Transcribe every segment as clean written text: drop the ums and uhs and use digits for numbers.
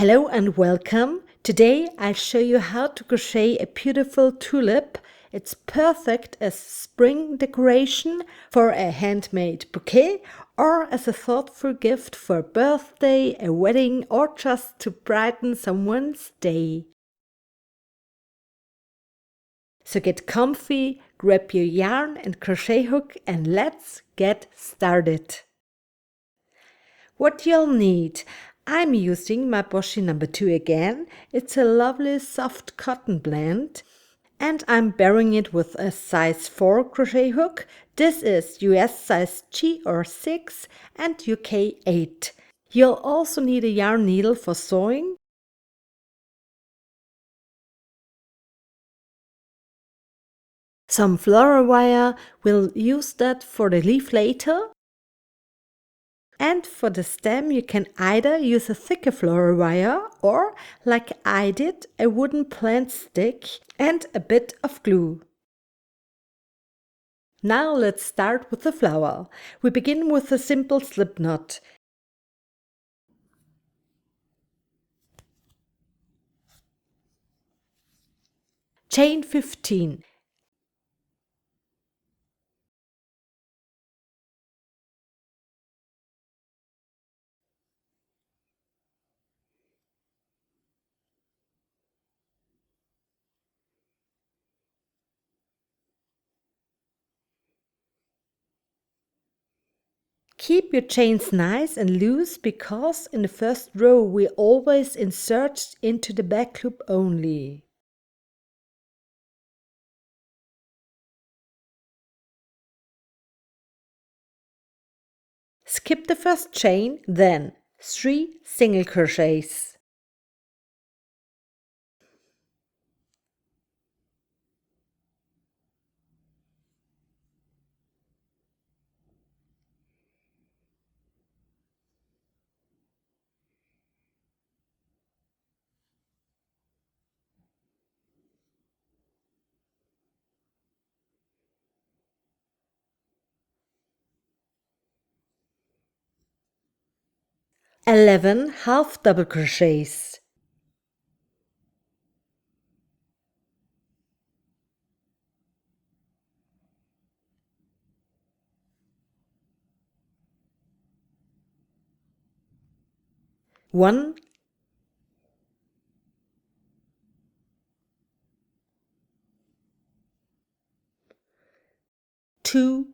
Hello and welcome. Today I'll show you how to crochet a beautiful tulip. It's perfect as spring decoration for a handmade bouquet or as a thoughtful gift for a birthday, a wedding, or just to brighten someone's day. So get comfy, grab your yarn and crochet hook and let's get started. What you'll need: I'm using my Boshi number 2 again. It's a lovely soft cotton blend and I'm bearing it with a size 4 crochet hook. This is US size G or 6 and UK 8. You'll also need a yarn needle for sewing, some floral wire. We'll use that for the leaf later. And for the stem you can either use a thicker floral wire or, like I did, a wooden plant stick and a bit of glue. Now let's start with the flower. We begin with a simple slip knot. Chain 15. Keep your chains nice and loose because in the first row we always insert into the back loop only. Skip the first chain, then 3 single crochets. Eleven half double crochets. One, two,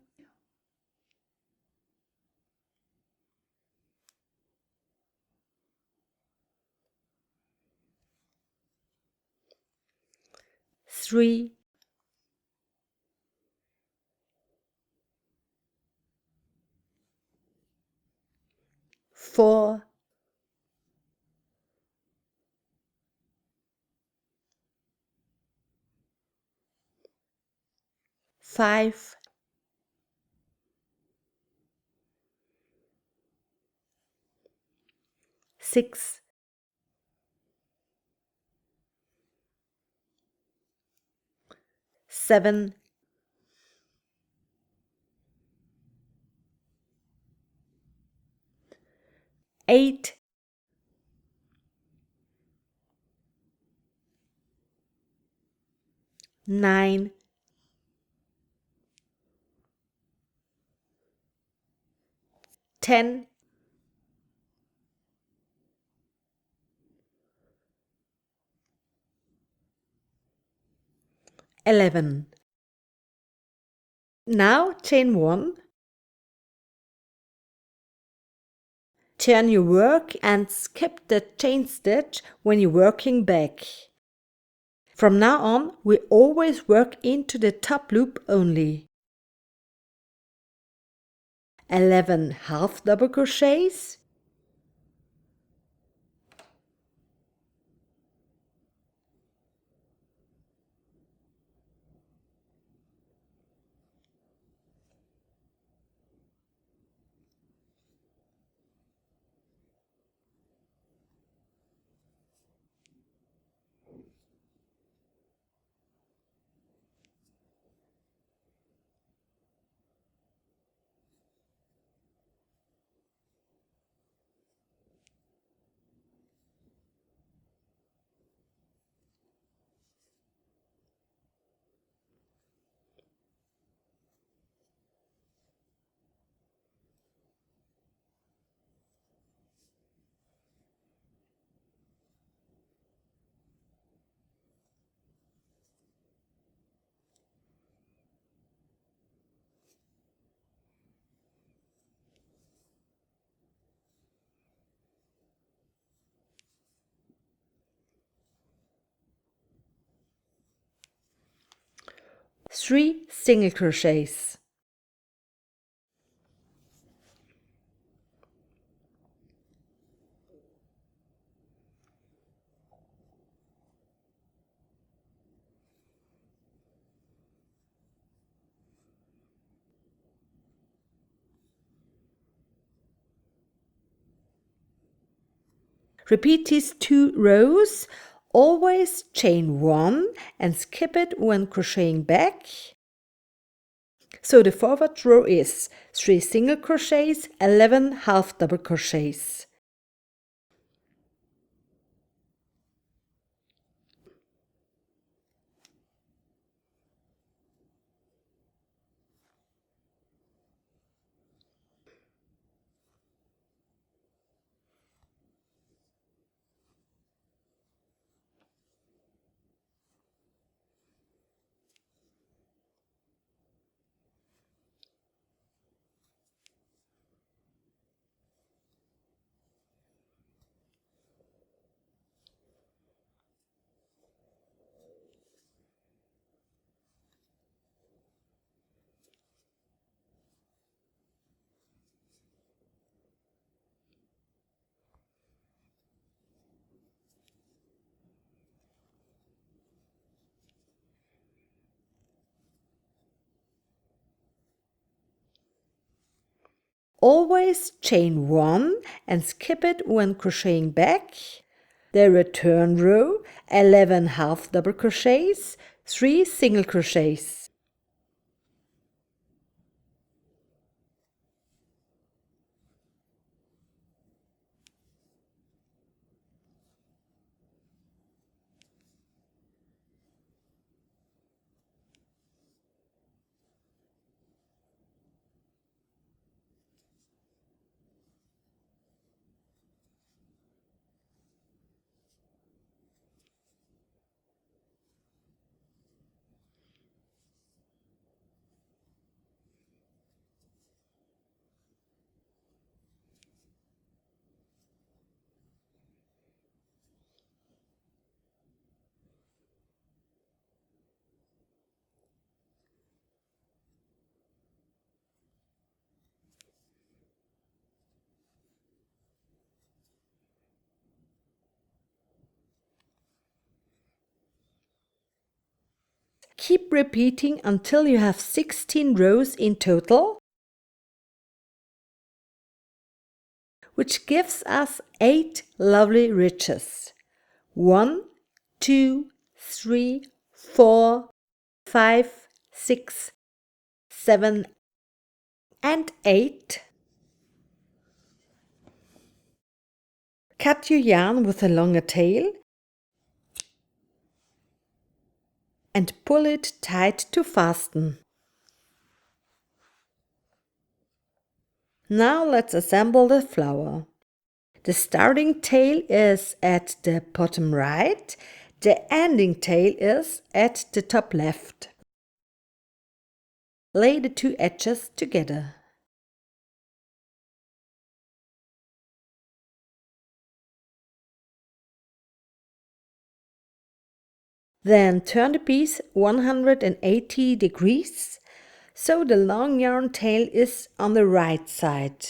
three, four, five, six, seven, 8, 9, 10, 11. Now chain 1. Turn your work and skip the chain stitch when you're working back. From now on, we always work into the top loop only. 11 half double crochets. 3 single crochets. Repeat these 2 rows, always chain 1 and skip it when crocheting back. So the forward row is 3 single crochets, 11 half double crochets. Always chain 1 and skip it when crocheting back. The return row, 11 half double crochets, 3 single crochets. Keep repeating until you have 16 rows in total, which gives us 8 lovely ridges. 1, 2, 3, 4, 5, 6, 7, and 8. Cut your yarn with a longer tail and pull it tight to fasten. Now let's assemble the flower. The starting tail is at the bottom right, the ending tail is at the top left. Lay the 2 edges together. Then turn the piece 180 degrees so the long yarn tail is on the right side.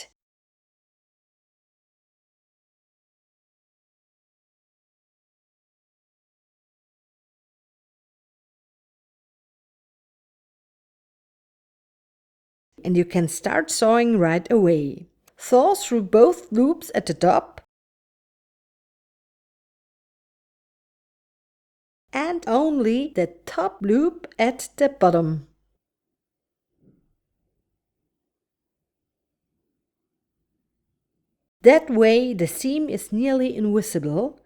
And you can start sewing right away. Sew through both loops at the top and only the top loop at the bottom. That way the seam is nearly invisible.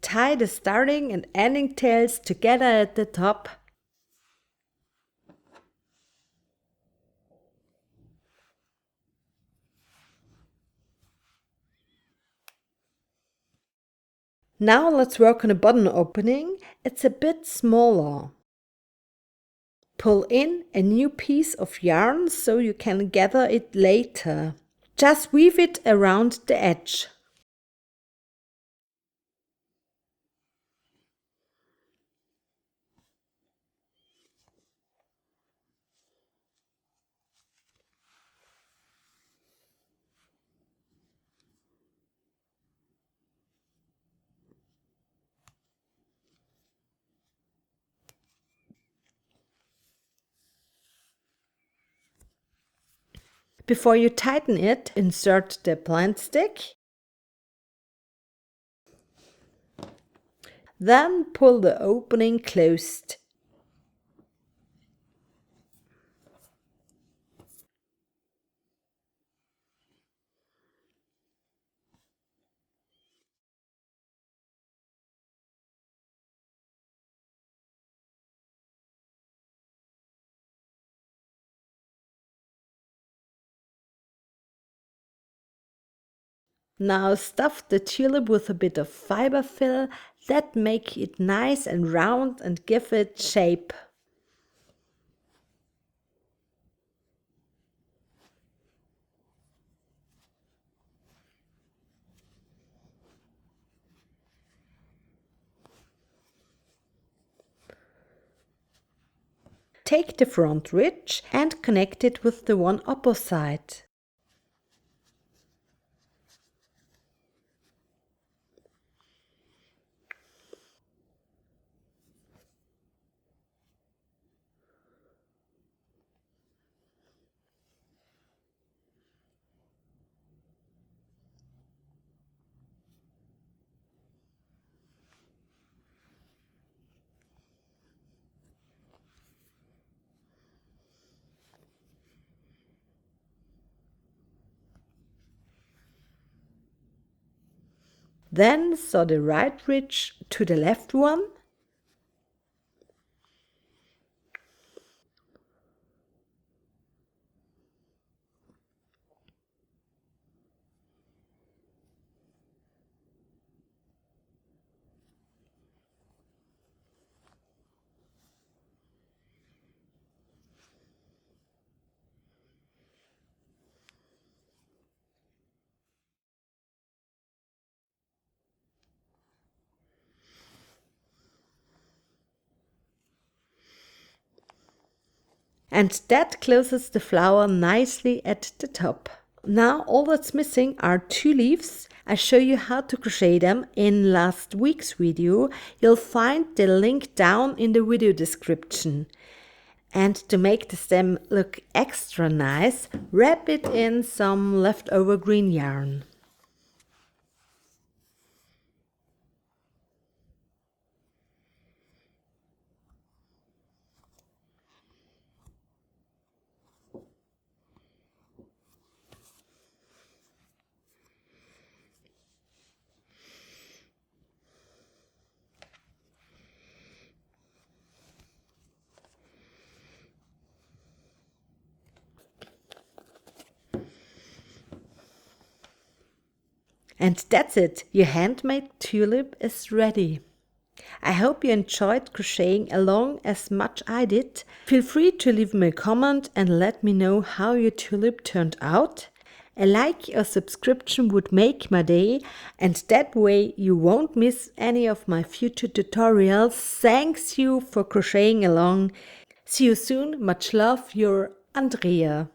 Tie the starting and ending tails together at the top. Now let's work on a button opening. It's a bit smaller. Pull in a new piece of yarn so you can gather it later. Just weave it around the edge. Before you tighten it, insert the plant stick. Then pull the opening closed. Now stuff the tulip with a bit of fiberfill that make it nice and round and give it shape. Take the front ridge and connect it with the one opposite. Then sew the right ridge to the left one. And that closes the flower nicely at the top. Now all that's missing are 2 leaves. I show you how to crochet them in last week's video. You'll find the link down in the video description. And to make the stem look extra nice, wrap it in some leftover green yarn. And that's it, your handmade tulip is ready. I hope you enjoyed crocheting along as much I did. Feel free to leave me a comment and let me know how your tulip turned out. A like or subscription would make my day, and that way you won't miss any of my future tutorials. Thanks you for crocheting along. See you soon. Much love, your Andrea.